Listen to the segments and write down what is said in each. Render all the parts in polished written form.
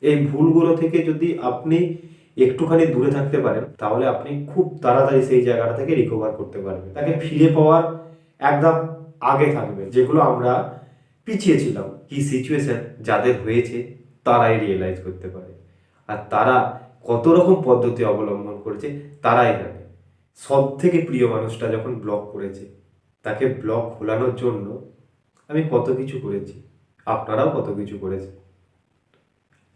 এই ভুলগুলো থেকে যদি আপনি একটুখানি দূরে থাকতে পারেন তাহলে আপনি খুব তাড়াতাড়ি সেই জায়গাটা থেকে রিকভার করতে পারবেন, তাকে ফিরে পাওয়ার একদম আগে থাকবে। যেগুলো আমরা পিছিয়ে ছিলাম, কি সিচুয়েশন যাদের হয়েছে তারাই রিয়েলাইজ করতে পারে, আর তারা কত রকম পদ্ধতি অবলম্বন করেছে তারাই জানে। সব থেকে প্রিয় মানুষটা যখন ব্লক করেছে, তাকে ব্লক খোলানোর জন্য আমি কত কিছু করেছি, আপনারাও কত কিছু করেছেন।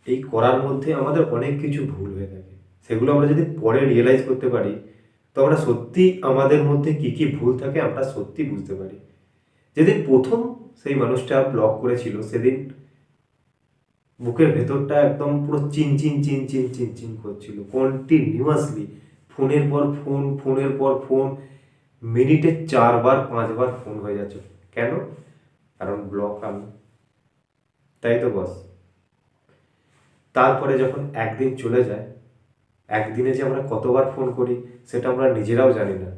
এই করার মধ্যে আমাদের অনেক কিছু ভুল হয়ে থাকে, সেগুলো আমরা যদি পরে রিয়েলাইজ করতে পারি তো আমরা সত্যি আমাদের মধ্যে কি কি ভুল থাকে আমরা সত্যি বুঝতে পারি। যেদিন প্রথম সেই মানুষটা ব্লক করেছিল সেদিন বুকের ভেতরটা একদম পুরো চিন চিন চিন চিন চিন চিন করছিল কন্টিনিউয়াসলি। ফোনের পর ফোন, ফোনের পর ফোন, মিনিটে 4-5 বার ফোন হয়ে যাচ্ছে। কেন? কারণ ব্লক আমি, তাই তো বস। তারপরে যখন একদিন চলে যায়, একদিনে যে আমরা কতবার ফোন করি সেটা আমরা নিজেরাও জানি না।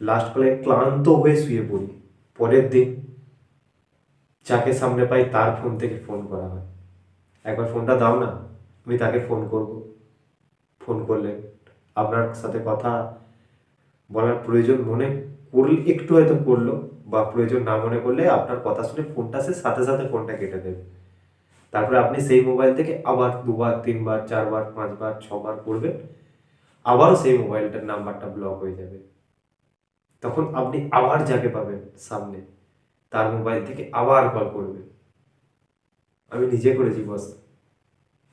লাস্ট কলে ক্লান্ত হয়ে শুয়ে পড়ি, পরের দিন যাকে সামনে পাই তার ফোন থেকে ফোন করা হয়, একবার ফোনটা দাও না, আমি তাকে ফোন করব। ফোন করলে আপনার সাথে কথা বলার প্রয়োজন মনে করলে একটু হয়তো করলো, বা প্রয়োজন না মনে করলে আপনার কথা শুনে ফোনটা সে সাথে সাথে ফোনটা কেটে দেবে। তারপরে আপনি সেই মোবাইল থেকে আবার 2বার 3বার 4বার 5বার 6বার করবেন, আবারও সেই মোবাইলটার নাম্বারটা ব্লক হয়ে যাবে। তখন আপনি আবার যাকে পাবেন সামনে তার মোবাইল থেকে আবার কল করবেন। আমি নিজে করেছি বস,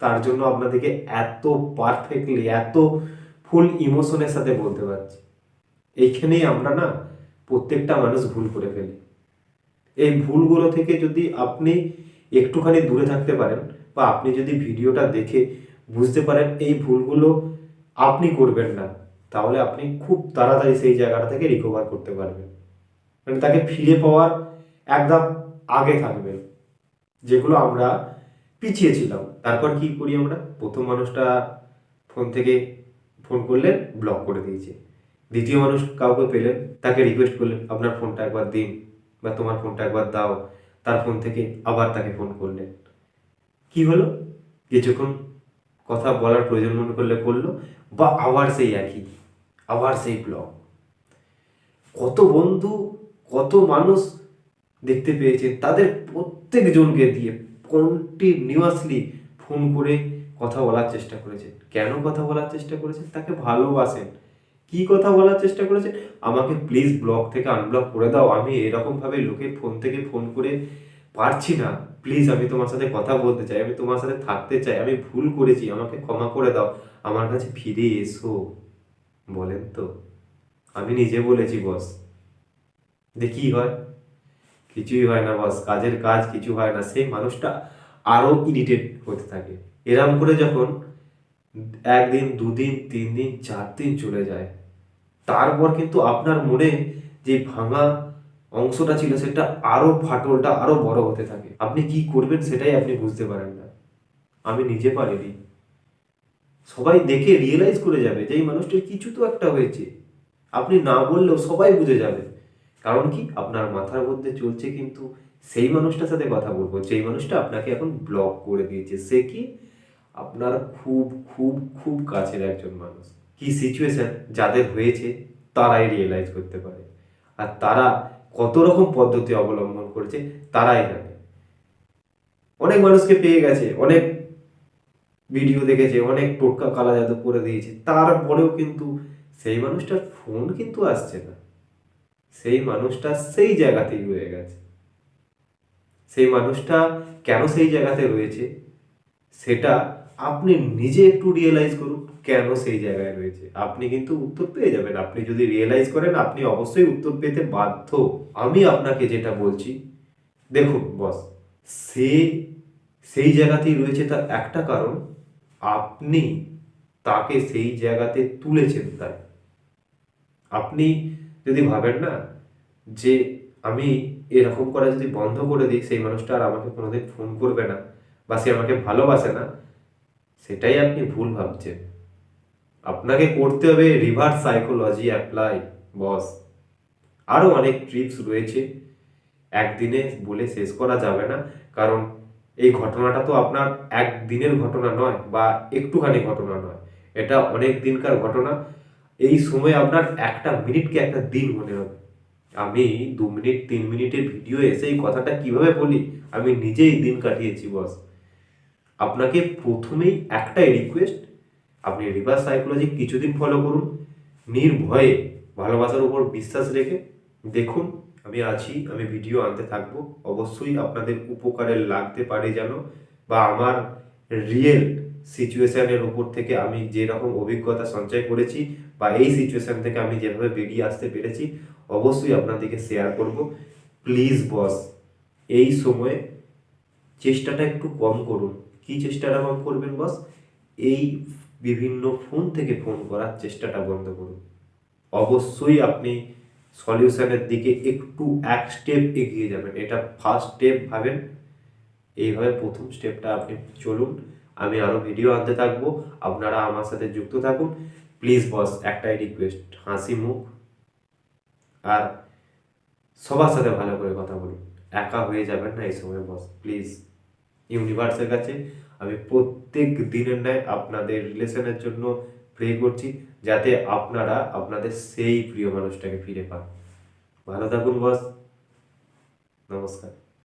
তার জন্য আপনাদেরকে এত পারফেক্টলি, এত ফুল ইমোশনের সাথে বলতে পারছি। এইখানেই আমরা না প্রত্যেকটা মানুষ ভুল করে ফেলি। এই ভুলগুলো থেকে যদি আপনি একটুখানি দূরে থাকতে পারেন, বা আপনি যদি ভিডিওটা দেখে বুঝতে পারেন এই ভুলগুলো আপনি করবেন না, তাহলে আপনি খুব তাড়াতাড়ি সেই জায়গাটা থেকে রিকভার করতে পারবেন, মানে তাকে ফিরে পাওয়ার একদম আগে থাকবেন। যেগুলো আমরা পিছিয়ে ছিলাম। তারপর কি করি আমরা, প্রথম মানুষটা ফোন থেকে ফোন করলেন, ব্লক করে দিয়েছে। দ্বিতীয় মানুষ কাউকে পেলেন, তাকে রিকোয়েস্ট করলেন আপনার ফোনটা একবার দিন বা তোমার ফোনটা একবার দাও, তার ফোন থেকে আবার তাকে ফোন করলেন। কি হলো, কিছুক্ষণ কথা বলার প্রয়োজন মনে করলে করলো, বা আবার সেই একই, আবার সেই ব্লক। কত বন্ধু, কত মানুষ দেখতে পেয়েছেন, তাদের প্রত্যেকজনকে দিয়ে কন্টিনিউয়াসলি ফোন করে কথা বলার চেষ্টা করেছেন। কেন কথা বলার চেষ্টা করেছেন? তাকে ভালোবাসেন। কি কথা বলার চেষ্টা করেছেন? আমাকে প্লিজ ব্লক থেকে আনব্লক করে দাও, আমি এরকমভাবে লোকের ফোন থেকে ফোন করে পারছি না, প্লিজ আমি তোমার সাথে কথা বলতে চাই, আমি তোমার সাথে থাকতে চাই, আমি ভুল করেছি, আমাকে ক্ষমা করে দাও, আমার কাছে ফিরে এসো। বলেন তো, আমি নিজে বলেছি বস, দেখি হয়, কিছুই হয় না বস, কাজের কাজ কিছু হয় না। সেই মানুষটা আরো ইরিটেট হতে থাকে। এরম করে যখন 1 দিন 2 দিন 3 দিন 4 দিন চলে যায়, তারপর কিন্তু আপনার মনে যে ভাঙা অংশটা ছিল সেটা আরো ফাটলটা আরো বড় হতে থাকে। আপনি কি করবেন সেটাই আপনি বুঝতে পারেন না। আমি নিজে পারিনি, সবাই দেখে রিয়েলাইজ করে যাবে যে এই মানুষটার কিছু তো একটা হয়েছে, আপনি না বললেও সবাই বুঝে যাবে। কারণ কি, আপনার মাথার মধ্যে চলছে কিন্তু সেই মানুষটার সাথে কথা বলবো যেই মানুষটা আপনাকে এখন ব্লক করে দিয়েছে। সে কি, আপনার খুব খুব খুব কাছের একজন মানুষ। কি সিচুয়েশন যাদের হয়েছে তারাই রিয়েলাইজ করতে পারে, আর তারা কত রকম পদ্ধতি অবলম্বন করেছে তারাই জানে। অনেক মানুষকে পেয়ে গেছে, অনেক ভিডিও দেখেছে, অনেক টোটকা কালা জাদু করে দিয়েছে, তারপরেও কিন্তু সেই মানুষটার ফোন কিন্তু আসছে না। সেই মানুষটা সেই জায়গাতেই রয়ে গেছে। সেই মানুষটা কেন সেই জায়গাতে রয়েছে সেটা আপনি নিজে একটু রিয়েলাইজ করুন, কেন সেই জায়গায় রয়েছে। আপনি কিন্তু উত্তর পেয়ে যাবেন, আপনি যদি রিয়েলাইজ করেন আপনি অবশ্যই উত্তর পেতে বাধ্য। আমি আপনাকে যেটা বলছি, দেখুন বস, সে সেই জায়গাতেই রয়েছে তার একটা কারণ, আপনি তাকে সেই জায়গাতে তুলেছেন। তাই আপনি যদি ভাবেন না যে আমি এরকম করা যদি বন্ধ করে দিই সেই মানুষটা আর আমাকে কোনোদিন ফোন করবে না বা সে আমাকে ভালোবাসে না, সেটাই আপনি ভুল ভাবছেন। আপনাকে করতে হবে রিভার্স সাইকোলজি অ্যাপ্লাই বস। আরও অনেক ট্রিপস রয়েছে, একদিনে বলে শেষ করা যাবে না, কারণ এই ঘটনাটা তো আপনার একদিনের ঘটনা নয় বা একটুখানি ঘটনা নয়, এটা অনেক দিনকার ঘটনা। এই সময় আপনার একটা মিনিটকে একটা দিন মনে হবে। আমি 2 মিনিট 3 মিনিটের ভিডিও এসে এই কথাটা কিভাবে বলি, আমি নিজেই দিন কাটিয়েছি বস। আপনাকে প্রথমেই একটাই রিকোয়েস্ট, আপনি রিভার্স সাইকোলজি কিছুদিন ফলো করুন, নির্ভয়ে ভালোবাসার উপর বিশ্বাস রেখে দেখুন। আমি আছি, আমি ভিডিও আনতে থাকবো, অবশ্যই আপনাদের উপকারে লাগতে পারে যেন, বা আমার রিয়েল সিচুয়েশনের উপর থেকে আমি যেরকম অভিজ্ঞতা সঞ্চয় করেছি বা এই সিচুয়েশন থেকে আমি যেভাবে বেরিয়ে আসতে পেরেছি অবশ্যই আপনাদেরকে শেয়ার করব। প্লিজ বস, এই সময়ে চেষ্টাটা একটু কম করুন। কি চেষ্টাটা কম করবেন বস? এই বিভিন্ন ফোন থেকে ফোন করার চেষ্টাটা বন্ধ করুন। অবশ্যই আপনি সলিউশনের দিকে একটু এক স্টেপ এগিয়ে যাবেন, এটা ফার্স্ট স্টেপ ভাবেন। এইভাবে প্রথম স্টেপটা আপনি চলুন। আমি আরও ভিডিও আনতে থাকবো, আপনারা আমার সাথে যুক্ত থাকুন। প্লিজ বস, একটাই রিকোয়েস্ট, হাসি মুখ আর সবার সাথে ভালো করে কথা বলুন। একা হয়ে যাবেন না এই সময় বস, প্লিজ। ইউনিভার্সের কাছে আমি প্রত্যেক দিনের ন্যায় আপনাদের রিলেশনের জন্য প্রে করছি, যাতে আপনারা আপনাদের সেই প্রিয় মানুষটাকে ফিরে পান। ভালো থাকুন বস, নমস্কার।